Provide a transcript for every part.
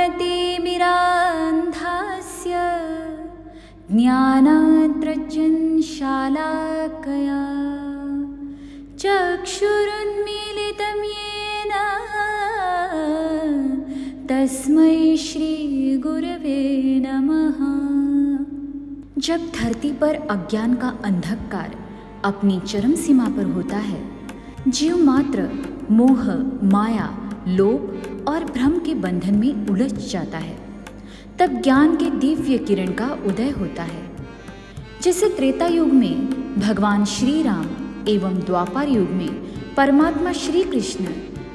ज्ञानतिमिरान्धस्य ज्ञानात्रजनशालाकया चक्षुरुन्मीलितं येन तस्मै श्री गुरवे नमः। जब धरती पर अज्ञान का अंधकार अपनी चरम सीमा पर होता है, जीव मात्र मोह, माया, लोभ और भ्रम के बंधन में उलझ जाता है, तब ज्ञान के दिव्य किरण का उदय होता है। जैसे त्रेता युग में भगवान श्री राम एवं द्वापर युग में परमात्मा श्री कृष्ण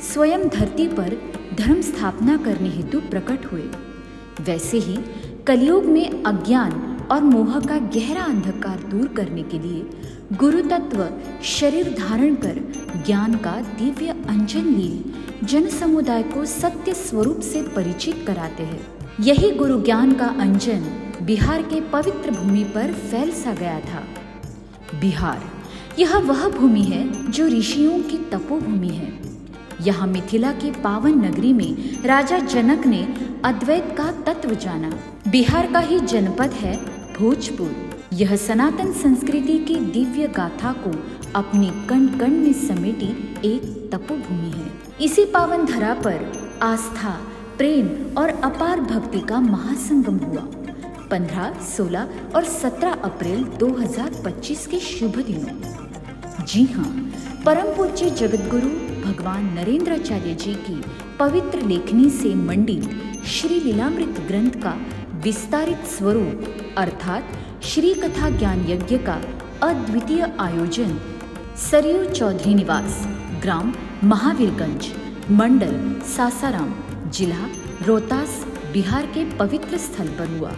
स्वयं धरती पर धर्म स्थापना करने हेतु प्रकट हुए, वैसे ही कलयुग में अज्ञान और मोह का गहरा अंधकार दूर करने के लिए गुरु तत्व शरीर धारण कर ज्ञान का दिव्य अंजन लिए जन समुदाय को सत्य स्वरूप से परिचित कराते हैं। यही गुरु ज्ञान का अंजन बिहार के पवित्र भूमि पर फैल सा गया था। बिहार यह वह भूमि है जो ऋषियों की तपोभूमि है। यहाँ मिथिला की पावन नगरी में राजा जनक ने अद्वैत का तत्व जाना। बिहार का ही जनपद है भोजपुर। यह सनातन संस्कृति की दिव्य गाथा को अपने कण कण में समेटी एक तपोभूमि है। इसी पावन धरा पर आस्था, प्रेम और अपार भक्ति का महासंगम हुआ। 15, 16 और 17 अप्रैल 2025 के शुभ दिनों, जी हाँ, परम पूज्य जगतगुरु भगवान नरेंद्राचार्य जी की पवित्र लेखनी से मंडित श्री लीलामृत ग्रंथ का विस्तारित स्वरूप अर्थात श्री कथा ज्ञान यज्ञ का अद्वितीय आयोजन सरयू चौधरी निवास, ग्राम महावीरगंज, मंडल सासाराम, जिला रोहतास, बिहार के पवित्र स्थल पर हुआ।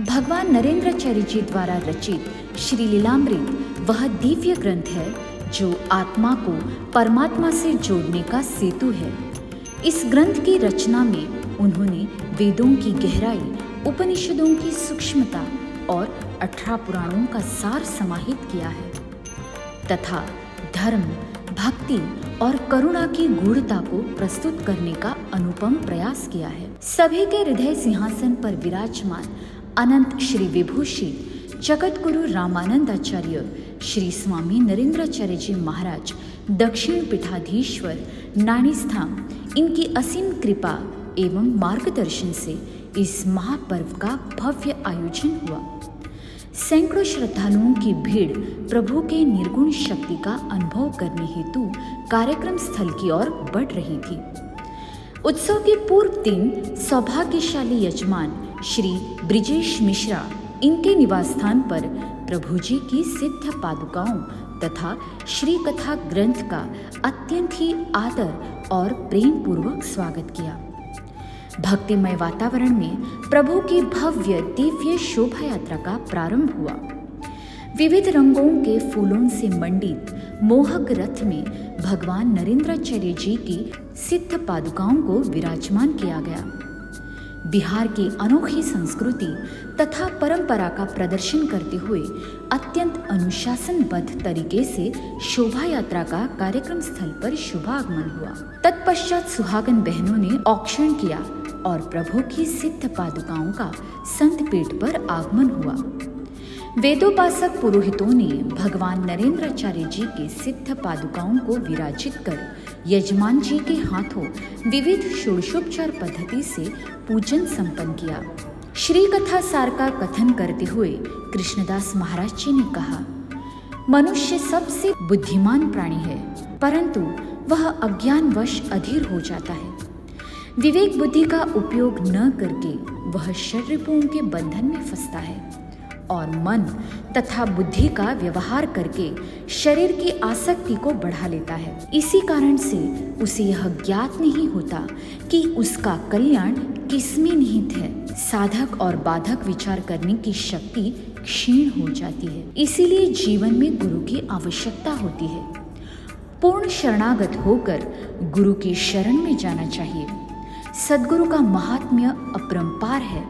भगवान नरेंद्राचार्य जी द्वारा रचित श्री लीलामृत वह दिव्य ग्रंथ है जो आत्मा को परमात्मा से जोड़ने का सेतु है। इस ग्रंथ की रचना में उन्होंने वेदों की गहराई, उपनिषदों की सूक्ष्मता और 18 पुराणों का सार समाहित किया है तथा धर्म, भक्ति और करुणा की गूढ़ता को प्रस्तुत करने का अनुपम प्रयास किया है। सभी के हृदय सिंहासन पर विराजमान अनंत श्री विभूषी जगतगुरु रामानंदाचार्य श्री स्वामी नरेंद्राचार्य जी महाराज दक्षिण पीठाधीश्वर नाणीस्थान, इनकी असीम कृपा एवं मार्गदर्शन से इस महापर्व का भव्य आयोजन हुआ। सैकड़ों श्रद्धालुओं की भीड़ प्रभु के निर्गुण शक्ति का अनुभव करने हेतु कार्यक्रम स्थल की ओर बढ़ रही थी। उत्सव के पूर्व दिन सौभाग्यशाली यजमान श्री ब्रिजेश मिश्रा इनके निवास स्थान पर प्रभु जी की सिद्ध पादुकाओं तथा श्री कथा ग्रंथ का अत्यंत ही आदर और प्रेम पूर्वक स्वागत किया। भक्तिमय वातावरण में प्रभु की भव्य दिव्य शोभा यात्रा का प्रारंभ हुआ। विविध रंगों के फूलों से मंडित मोहक रथ में भगवान नरेंद्राचार्य जी की सिद्ध पादुकाओं को विराजमान किया गया। बिहार की अनोखी संस्कृति तथा परंपरा का प्रदर्शन करते हुए अत्यंत अनुशासनबद्ध तरीके से शोभा यात्रा का कार्यक्रम स्थल पर शुभागमन हुआ। तत्पश्चात सुहागन बहनों ने औक्षण किया और प्रभु की सिद्ध पादुकाओं का संत पीठ पर आगमन हुआ। वेदोपासक पुरोहितों ने भगवान नरेंद्राचार्य जी के सिद्ध पादुकाओं को विराजित कर यजमान जी के हाथों विविध षोडशोपचार पद्धति से पूजन संपन्न किया। श्री कथा सार का कथन करते हुए कृष्णदास महाराज जी ने कहा, मनुष्य सबसे बुद्धिमान प्राणी है, परंतु वह अज्ञानवश अधीर हो जाता है। विवेक बुद्धि का उपयोग न करके वह शरीरों के बंधन में फंसता है और मन तथा बुद्धि का व्यवहार करके शरीर की आसक्ति को बढ़ा लेता है। इसी कारण से उसे यह ज्ञात नहीं होता कि उसका कल्याण किसमें निहित है। साधक और बाधक विचार करने की शक्ति क्षीण हो जाती है। इसीलिए जीवन में गुरु की आवश्यकता होती है। पूर्ण शरणागत होकर गुरु की शरण में जाना चाहिए। सद्गुरु का महात्म्य अपरंपार है।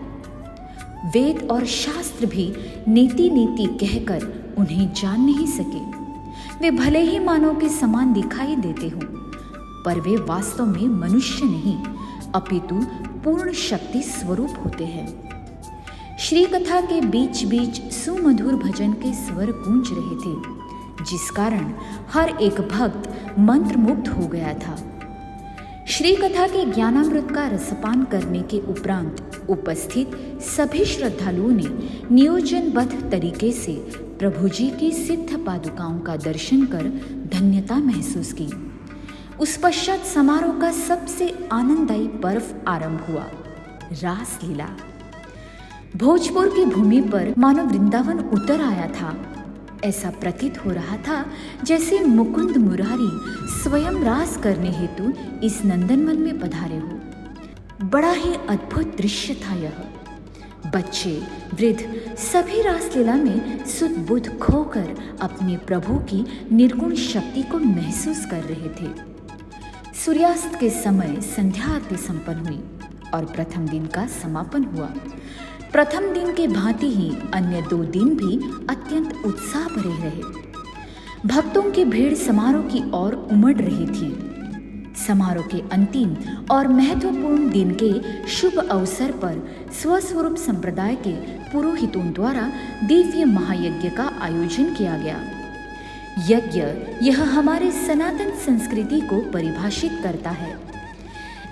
वेद और शास्त्र भी नीति नीति कहकर उन्हें जान नहीं सके। वे भले ही मानव के समान दिखाई देते हों, पर वे वास्तव में मनुष्य नहीं अपितु पूर्ण शक्ति स्वरूप होते हैं। श्री कथा के बीच बीच सुमधुर भजन के स्वर गूंज रहे थे, जिस कारण हर एक भक्त मंत्रमुग्ध हो गया था। श्री कथा के ज्ञानामृत का रसपान करने के उपरांत उपस्थित सभी श्रद्धालुओं ने नियोजनबद्ध तरीके से प्रभु जी की सिद्ध पादुकाओं का दर्शन कर धन्यता महसूस की। उस पश्चात समारोह का सबसे आनंददायी पर्व आरंभ हुआ, रास लीला। भोजपुर की भूमि पर मानो वृंदावन उतर आया था। ऐसा प्रतीत हो रहा था जैसे मुकुंद मुरारी स्वयं रास करने हेतु इस नंदनवन में पधारे हो। बड़ा ही अद्भुत दृश्य था यह। बच्चे, वृद्ध सभी रासलीला में सुध बुध खोकर अपने प्रभु की निर्गुण शक्ति को महसूस कर रहे थे। सूर्यास्त के समय संध्या आरती संपन्न हुई और प्रथम दिन का समापन हुआ। प्रथम दिन के भांति ही अन्य 2 दिन भी अत्यंत उत्साह भरे रहे। भक्तों की भीड़ समारोह की ओर उमड़ रही थी। समारोह के अंतिम और महत्वपूर्ण दिन के शुभ अवसर पर स्वस्वरूप संप्रदाय के पुरोहितों द्वारा दिव्य महायज्ञ का आयोजन किया गया। यज्ञ यह हमारे सनातन संस्कृति को परिभाषित करता है।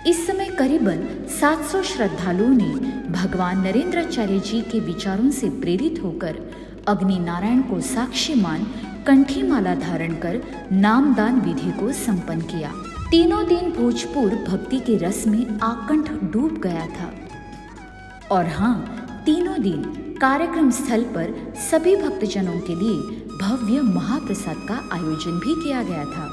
इस समय करीबन 700 श्रद्धालुओं ने भगवान नरेंद्राचार्य जी के विचारों से प्रेरित होकर अग्नि नारायण को साक्षी मान कंठी माला धारण कर नामदान विधि को संपन्न किया। तीनों दिन भोजपुर भक्ति के रस में आकंठ डूब गया था। और हाँ, तीनों दिन कार्यक्रम स्थल पर सभी भक्तजनों के लिए भव्य महाप्रसाद का आयोजन भी किया गया था।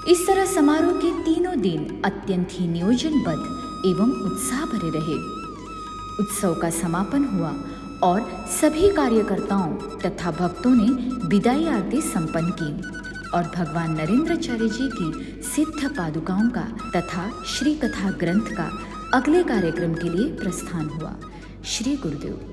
इस तरह समारोह के तीनों दिन अत्यंत ही नियोजनबद्ध एवं उत्साह भरे रहे। उत्सव का समापन हुआ और सभी कार्यकर्ताओं तथा भक्तों ने विदाई आरती संपन्न की और भगवान नरेंद्राचार्य जी की सिद्ध पादुकाओं का तथा श्री कथा ग्रंथ का अगले कार्यक्रम के लिए प्रस्थान हुआ। श्री गुरुदेव।